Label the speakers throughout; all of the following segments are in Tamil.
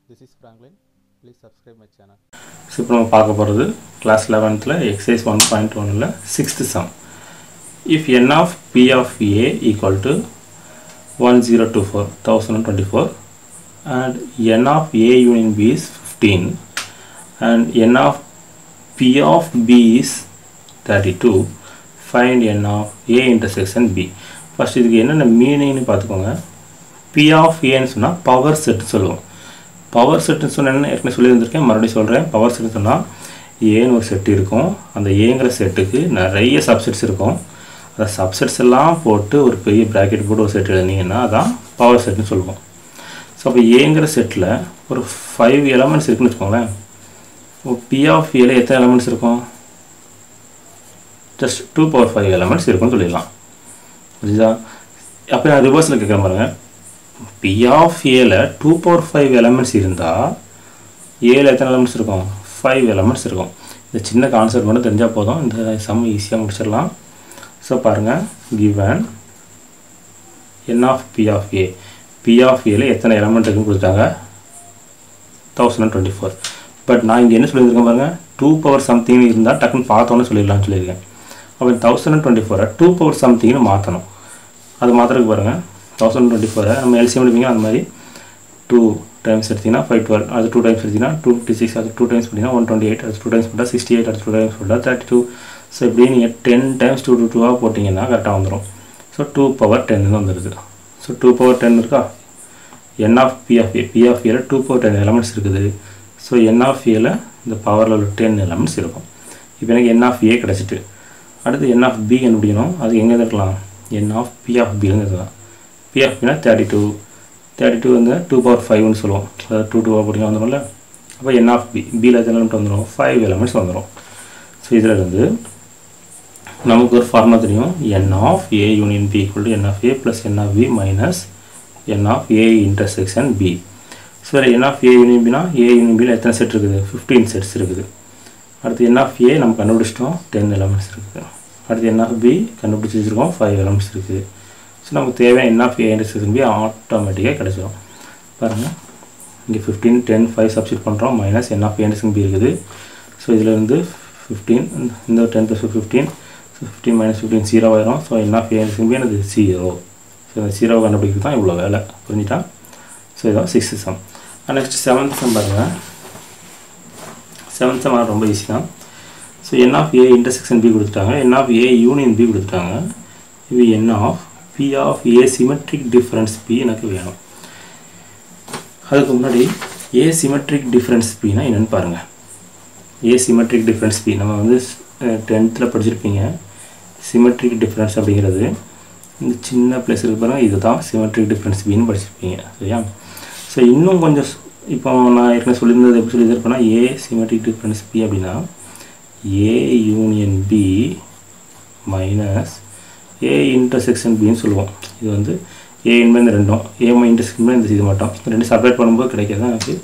Speaker 1: This is Franklin. Please subscribe my channel.
Speaker 2: So, now we will see class 11th exercise 1.1 sixth sum. If n of p of a equal to 1024 and n of a union b is 15 and n of p of b is 32, find n of a intersection b. First இதுக்கு என்னென்ன மீனிங்னு பார்த்துக்கோங்க. p of a ன்னு சொன்னா பவர் செட் சொல்லுவோம். பவர் செட்னு சொன்னா என்ன ஏற்கனவே சொல்லியிருந்திருக்கேன், மறுபடியும் சொல்கிறேன். பவர் செட்னு சொன்னால் ஏன்னு ஒரு செட் இருக்கும். அந்த ஏங்கிற செட்டுக்கு நிறைய சப்செட்ஸ் இருக்கும். அந்த சப்செட்ஸ் எல்லாம் போட்டு ஒரு பெரிய ப்ராக்கெட் போட்டு ஒரு செட் எழுதினீங்கன்னா அதான் பவர் செட்னு சொல்லுவோம். ஸோ அப்போ ஏங்கிற செட்டில் ஒரு 5 எலமெண்ட்ஸ் இருக்குன்னு வச்சுக்கோங்களேன். p of a எத்தனை எலமெண்ட்ஸ் இருக்கும்? ஜஸ்ட் 2/5 எலமெண்ட்ஸ் இருக்குன்னு சொல்லிடலாம். புரியுதா? அப்போ நான் ரிவர்ஸில் கேட்குறேன் பாருங்கள். p of a 2/5 எலமெண்ட்ஸ் இருந்தால் ஏல எத்தனை எலமெண்ட்ஸ் இருக்கும்? 5 எலமெண்ட்ஸ் இருக்கும். இந்த சின்ன கான்செப்ட் மட்டும் தெரிஞ்சால் போதும், இந்த சம் ஈஸியாக முடிச்சிடலாம். ஸோ பாருங்கள், given n of p of a, p of a எத்தனை எலமெண்ட் இருக்குன்னு கொடுத்தாங்க? 1024. பட் நான் இங்கே என்ன சொல்லியிருக்கேன் பாருங்கள், 2 பவர் சம்திங்னு இருந்தால் டக்குன்னு பார்த்தோன்னு சொல்லிடலாம்னு சொல்லியிருக்கேன். அப்போ 1024 2 பவர் சம்திங்னு மாற்றணும். அது மாத்திரக்கு பாருங்கள், 1024 நம்ம எல்சிஎம் எடுப்பீங்க. அந்த மாதிரி 2 டைம்ஸ் எடுத்திங்கன்னா 512, அது 2 டைம்ஸ் எடுத்திங்கன்னா 256, அது 2 டைம்ஸ் பண்ணிங்கன்னா 128, அது 2 டைம்ஸ் போட்டால் 68, அது 2 டைம்ஸ் போட்டால் 32. ஸோ இப்படி நீங்கள் 10 டைம்ஸ் 2 to 2 போட்டிங்கன்னா கரெக்டாக வந்துடும். ஸோ 2 power 10 வந்துடுது. ஸோ 2 power 10 இருக்கா? n of p of a, p of a 2 power 10 elements இருக்குது. ஸோ n of a இந்த பவரில் உள்ள 10 எலமெண்ட்ஸ் இருக்கும். இப்போ எனக்கு n of a கிடச்சிட்டு அடுத்து n of b கண்டுபிடிக்கணும். அது எங்கே இருக்கலாம்? n of p of b இருக்கலாம். p of b 32 வந்து 2/5ன்னு சொல்லுவோம். அதாவது 2 போட்டிங்க வந்துடும்ல. அப்போ n of b, bயில் எத்தனை எலமெண்ட் வந்துடும்? 5 எலமெண்ட்ஸ் வந்துடும். ஸோ இதில் இருந்து நமக்கு ஒரு ஃபார்முலா தெரியும். n of a union b equal to n of a plus n of b minus n of a intersection b. So n of a union b னா a union b எத்தனை செட் இருக்குது? 15 செட்ஸ் இருக்குது. அடுத்து n of a நம்ம கண்டுபிடிச்சிட்டோம், 10 எலமெண்ட்ஸ் இருக்குது. அடுத்து n of b கண்டுபிடிச்சி வச்சுருக்கோம், 5 எலமெண்ட்ஸ் இருக்குது. ஸோ நமக்கு தேவையான n of a intersection b ஆட்டோமேட்டிக்காக கிடச்சிடும். பாருங்கள், இங்கே 15 10 5 சப்ஸ்டிட் பண்ணுறோம், minus n of a intersection b இருக்குது. ஸோ இதில் இருந்து 15, இந்த 10 + 15, ஸோ 15 - 15 0 ஆயிரும். So n of a intersection b எனக்கு 0. ஸோ இந்த 0 கண்டுபிடிக்கிறது தான் இவ்வளோ வேலை. புரிஞ்சுட்டா? ஸோ இதான் 6th some. Next 7th some பாருங்கள். 7th சம் ரொம்ப ஈஸி தான். So n of a intersection b கொடுத்துட்டாங்க, n of a union b கொடுத்துட்டாங்க. இது n of p of a symmetric difference p எனக்கு வேணும். அதுக்கு முன்னாடி a symmetric difference p னா என்னன்னு பாருங்கள். a symmetric difference p நம்ம வந்து 10th படிச்சிருப்பீங்க. symmetric difference அப்படிங்கிறது இந்த சின்ன பிளேஸ் இருக்கு பாருங்கள், இதுதான் symmetric difference bன்னு படிச்சிருப்பீங்க. சரியா? ஸோ இன்னும் கொஞ்சம் இப்போ நான் ஏற்கனவே சொல்லியிருந்தது எப்படி சொல்லியிருப்பேன்னா, a symmetric difference p அப்படின்னா a union b minus a intersection bன்னு சொல்லுவோம். இது வந்து a என்பது இந்த ரெண்டும், a intersection இந்த இது மட்டும், ரெண்டு செப்பரேட் பண்ணும்போது கிடைக்கிறது எனக்கு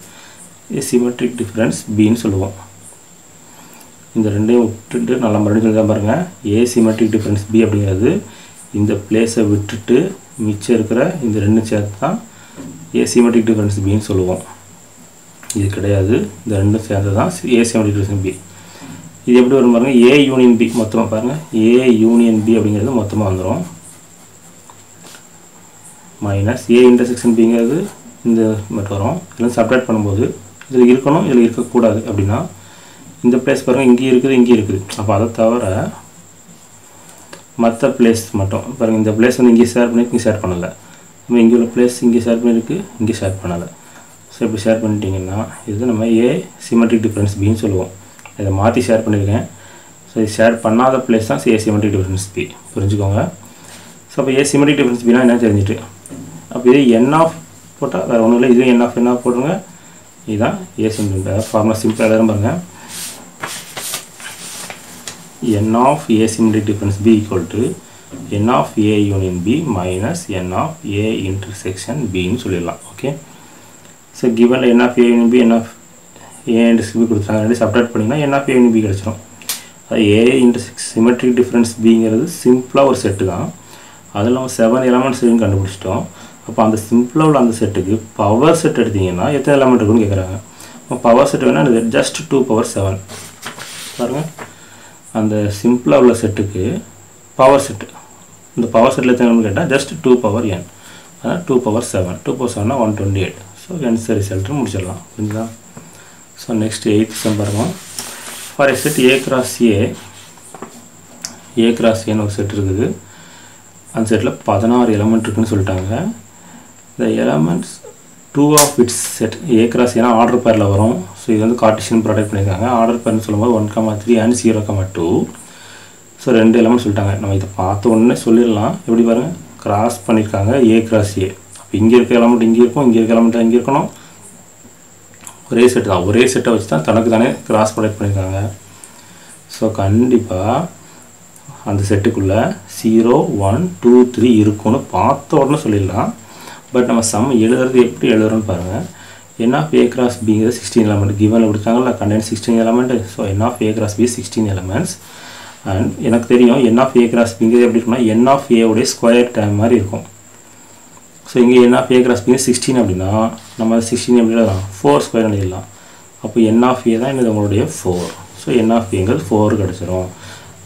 Speaker 2: a symmetric difference bன்னு சொல்லுவோம். இந்த ரெண்டையும் விட்டுட்டு நல்லா மறுபடியும் சொல்லி தான் பாருங்கள். a symmetric difference b அப்படிங்கிறது இந்த பிளேஸை விட்டுட்டு மிச்சம் இருக்கிற இந்த ரெண்டும் சேர்த்து தான் a symmetric difference bன்னு சொல்லுவோம். இது கிடையாது, இந்த ரெண்டும் சேர்ந்து தான் a symmetric difference b. இது எப்படி வரும் பாருங்கள், a union b மொத்தமாக பாருங்கள், a union b அப்படிங்கிறது மொத்தமாக வந்துடும், மைனஸ் a intersection bங்கிறது இந்த மட்டும் வரும். இதெல்லாம் செப்பரேட் பண்ணும்போது இதில் இருக்கணும், இதில் இருக்கக்கூடாது. அப்படின்னா இந்த பிளேஸ் பாருங்கள், இங்கே இருக்குது இங்கே இருக்குது. அப்போ அதை தவிர மற்ற பிளேஸ் மட்டும் பாருங்கள், இந்த பிளேஸ் வந்து இங்கே ஷேர் பண்ணி இங்கே ஷேர் பண்ணலை, நம்ம இங்கே உள்ள பிளேஸ் இங்கே ஷேர் பண்ணியிருக்கு, இங்கே ஷேர் பண்ணலை. ஸோ இப்படி ஷேர் பண்ணிட்டீங்கன்னா இது நம்ம a symmetric difference bன்னு சொல்லுவோம். இதை மாற்றி ஷேர் பண்ணியிருக்கேன். ஸோ இது ஷேர் பண்ணாத பிளேஸ் தான் a symmetric difference b. புரிஞ்சுக்கோங்க. ஸோ அப்போ a symmetric difference bனா என்ன தெரிஞ்சுட்டு, அப்போ இது n of போட்டால் வேறு ஒன்றும் இல்லை, இது n of போட்டுருங்க. இதுதான் a symmetric ஃபார்முலா, சிம்பிளாக எழுதுறேன் பாருங்கள். n of a symmetric difference b equal to n of a union b minus n of a intersection b ன்னு சொல்லிடலாம். Okay. So given n of a union b, n of a intersection b கொடுத்தாங்க, ரெண்டு செப்பரேட் பண்ணிங்கன்னா n of a union b கிடச்சிடும். அது a intersection symmetric difference bங்கிறது சிம்பிளாக ஒரு செட்டு தான். அதில் நம்ம 7 எலமெண்ட்ஸ் கண்டுபிடிச்சிட்டோம். அப்போ அந்த சிம்பிளாக உள்ள அந்த செட்டுக்கு பவர் செட் எடுத்தீங்கன்னா எத்தனை எலமெண்ட் இருக்குன்னு கேட்குறாங்க. பவர் செட் வேணால் இது ஜஸ்ட் 2 power 7 பாருங்கள். அந்த சிம்பிளாக உள்ள செட்டுக்கு பவர் செட்டு, இந்த பவர் செட்டில் எத்தனை எலமெண்ட் கேட்டால் ஜஸ்ட் 2 power n, அதான் 2 power 7. 2 power 7 128. So answer result முடிச்சிடலாம். புரிஞ்சுதா? ஸோ நெக்ஸ்ட் 8th சம் பாருங்கள். For a set A cross A ஒரு செட் இருக்குது. அந்த செட்டில் 16 எலமெண்ட் இருக்குதுன்னு சொல்லிட்டாங்க. இந்த elements 2 of its set A cross ஏன்னா ஆர்டர் பேரில் வரும். ஸோ இது வந்து கார்ட்டீசியன் ப்ராடக்ட் பண்ணியிருக்காங்க. ஆர்டர் பேர்னு சொல்லும்போது 1,3 and 0,2. ஸோ 2 எலமெண்ட் சொல்லிட்டாங்க. நம்ம இதை பார்த்த உடனே சொல்லிடலாம். எப்படி பாருங்கள், கிராஸ் பண்ணியிருக்காங்க A cross A. அப்போ இங்கே இருக்க எலமெண்ட் இங்கே இருக்கும், இங்கே இருக்க எலமெண்ட் இங்கே இருக்கணும். ஒரே செட்டு தான், ஒரே செட்டை வச்சு தான் தனக்கு தானே கிராஸ் ப்ராடக்ட் பண்ணியிருக்காங்க. ஸோ கண்டிப்பாக அந்த செட்டுக்குள்ளே 0 1 2 3 இருக்குன்னு பார்த்த உடனே சொல்லிடலாம். பட் நம்ம சம் எழுதுறது எப்படி எழுதுறோன்னு பாருங்கள். n of A cross Bங்கிறது 16 எலமெண்ட் கிவனில் கொடுத்தாங்கல்ல, content 16 element. So n of A cross B 16 elements. And எனக்கு தெரியும் n of A cross Bங்கிறது எப்படி இருக்குன்னா n of A உடைய ஸ்கொயர் டைம் மாதிரி இருக்கும். ஸோ இங்கே n of A cross B 16 அப்படின்னா நம்ம 16 எப்படி எழுதலாம், 4 ஸ்கொயர் எழுதலாம். அப்போ n of A தான் என்னது உங்களுடைய 4. ஸோ n of Aங்கிறது 4 கிடச்சிரும்.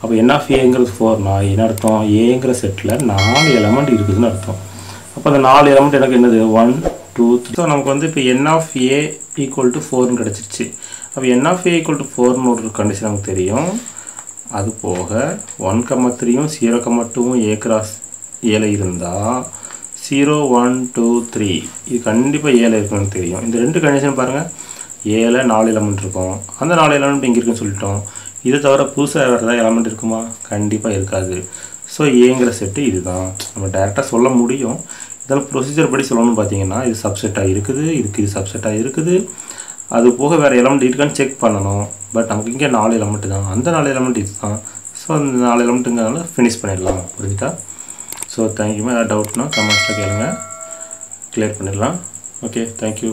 Speaker 2: அப்போ n of Aங்கிறது 4னா என்ன அர்த்தம், ஏங்கிற செட்டில் 4 எலமெண்ட் இருக்குதுன்னு அர்த்தம். அப்போ அந்த 4 எலமெண்ட் எனக்கு என்னது 1 2 3. ஸோ நமக்கு வந்து இப்போ n of A equal to 4ன்னு கிடச்சிருச்சு. அப்போ n of A equal to 4ன்னு ஒரு கண்டிஷன் நமக்கு தெரியும். அது போக 1,3யும் 0,2வும் A cross Aல இருந்தால் 0 1 2 3 இது கண்டிப்பாக Aல இருக்குன்னு தெரியும். இந்த 2 கண்டிஷன் பாருங்கள். Aல 4 எலமெண்ட் இருக்கும், அந்த 4 எலமெண்ட் இங்கே இருக்குன்னு சொல்லிட்டோம். இதை தவிர புதுசாக வேறு ஏதாவது எலமெண்ட் இருக்குமா, கண்டிப்பாக இருக்காது. ஸோ ஏங்கிற செட்டு இதுதான். நம்ம டேரெக்டாக சொல்ல முடியும். இதெல்லாம் ப்ரொசீஜர் படி சொல்லணும்னு பார்த்தீங்கன்னா இது சப்செட்டாக இருக்குது, இதுக்கு இது சப்செட்டாக இருக்குது, அது போக வேறு எலமெண்ட் இருக்கான்னு செக் பண்ணணும். பட் நமக்கு இங்கே 4 எலமெண்ட் தான், அந்த 4 எலமெண்ட் இது தான். ஸோ அந்த 4 எலமெண்ட்டுங்கிறனால ஃபினிஷ் பண்ணிடலாம். புரிஞ்சுட்டா? ஸோ தேங்க்யூமா. ஏதாவது டவுட்னா கமெண்ட்ஸில் கேளுங்க, கிளியர் பண்ணிடலாம். Okay, thank you.